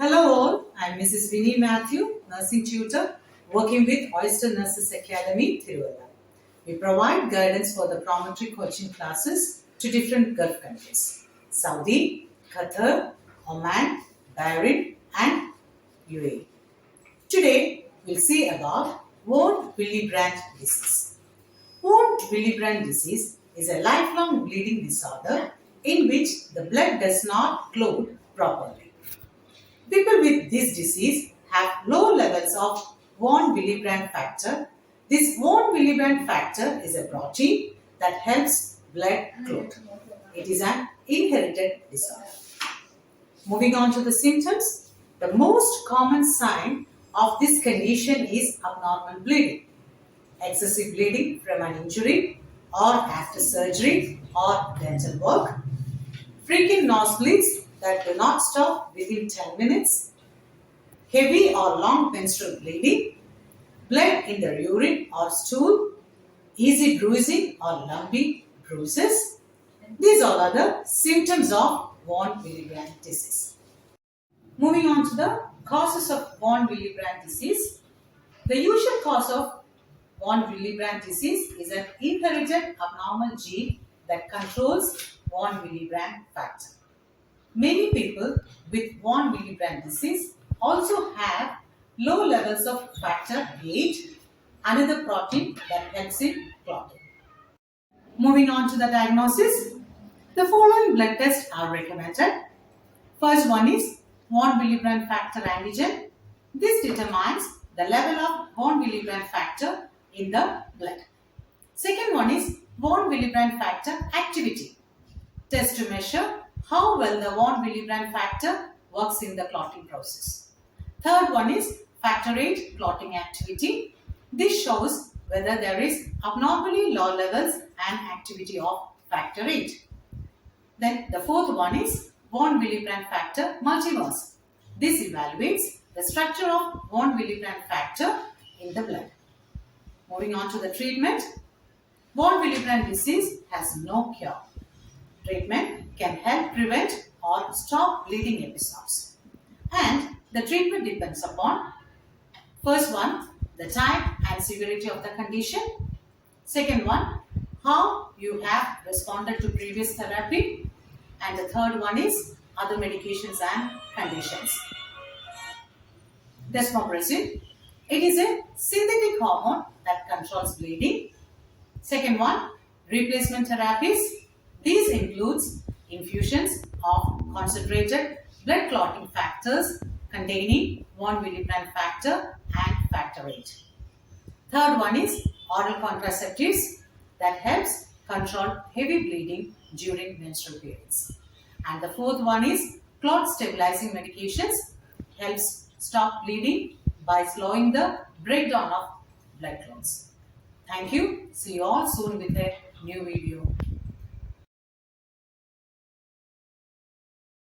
Hello all, I'm Mrs. Winnie Matthew, nursing tutor, working with Oyster Nurses Academy, Tiruvalla. We provide guidance for the prometric coaching classes to different Gulf countries, Saudi, Qatar, Oman, Bahrain and UAE. Today, we'll see about Willebrand disease. Willebrand disease is a lifelong bleeding disorder in which the blood does not clot properly. People with this disease have low levels of von Willebrand factor. This von Willebrand factor is a protein that helps blood clot. It is an inherited disorder. Moving on to the symptoms, the most common sign of this condition is abnormal bleeding, excessive bleeding from an injury or after surgery or dental work, frequent nosebleeds that do not stop within 10 minutes, heavy or long menstrual bleeding, blood in the urine or stool, easy bruising or lumpy bruises. These all are the symptoms of von Willebrand disease. Moving on to the causes of von Willebrand disease. The usual cause of von Willebrand disease is an inherited abnormal gene that controls von Willebrand factor. Many people with von Willebrand disease also have low levels of factor VIII, another protein that helps in clotting. Moving on to the diagnosis, the following blood tests are recommended. First one is von Willebrand factor antigen. This determines the level of von Willebrand factor in the blood. Second one is von Willebrand factor activity. Test to measure how well the von Willebrand factor works in the clotting process. Third one is factor VIII clotting activity. This shows whether there is abnormally low levels and activity of factor VIII. Then the fourth one is von Willebrand factor multiverse. This evaluates the structure of von Willebrand factor in the blood. Moving on to the treatment, von Willebrand disease has no cure. Treatment can help prevent or stop bleeding episodes. And the treatment depends upon, first one, the type and severity of the condition. Second one, how you have responded to previous therapy. And the third one is other medications and conditions. Desmopressin. It is a synthetic hormone that controls bleeding. Second one, replacement therapies. These includes infusions of concentrated blood clotting factors containing von Willebrand factor and factor VIII. Third one is oral contraceptives that helps control heavy bleeding during menstrual periods. And the fourth one is clot stabilizing medications, helps stop bleeding by slowing the breakdown of blood clots. Thank you. See you all soon with a new video.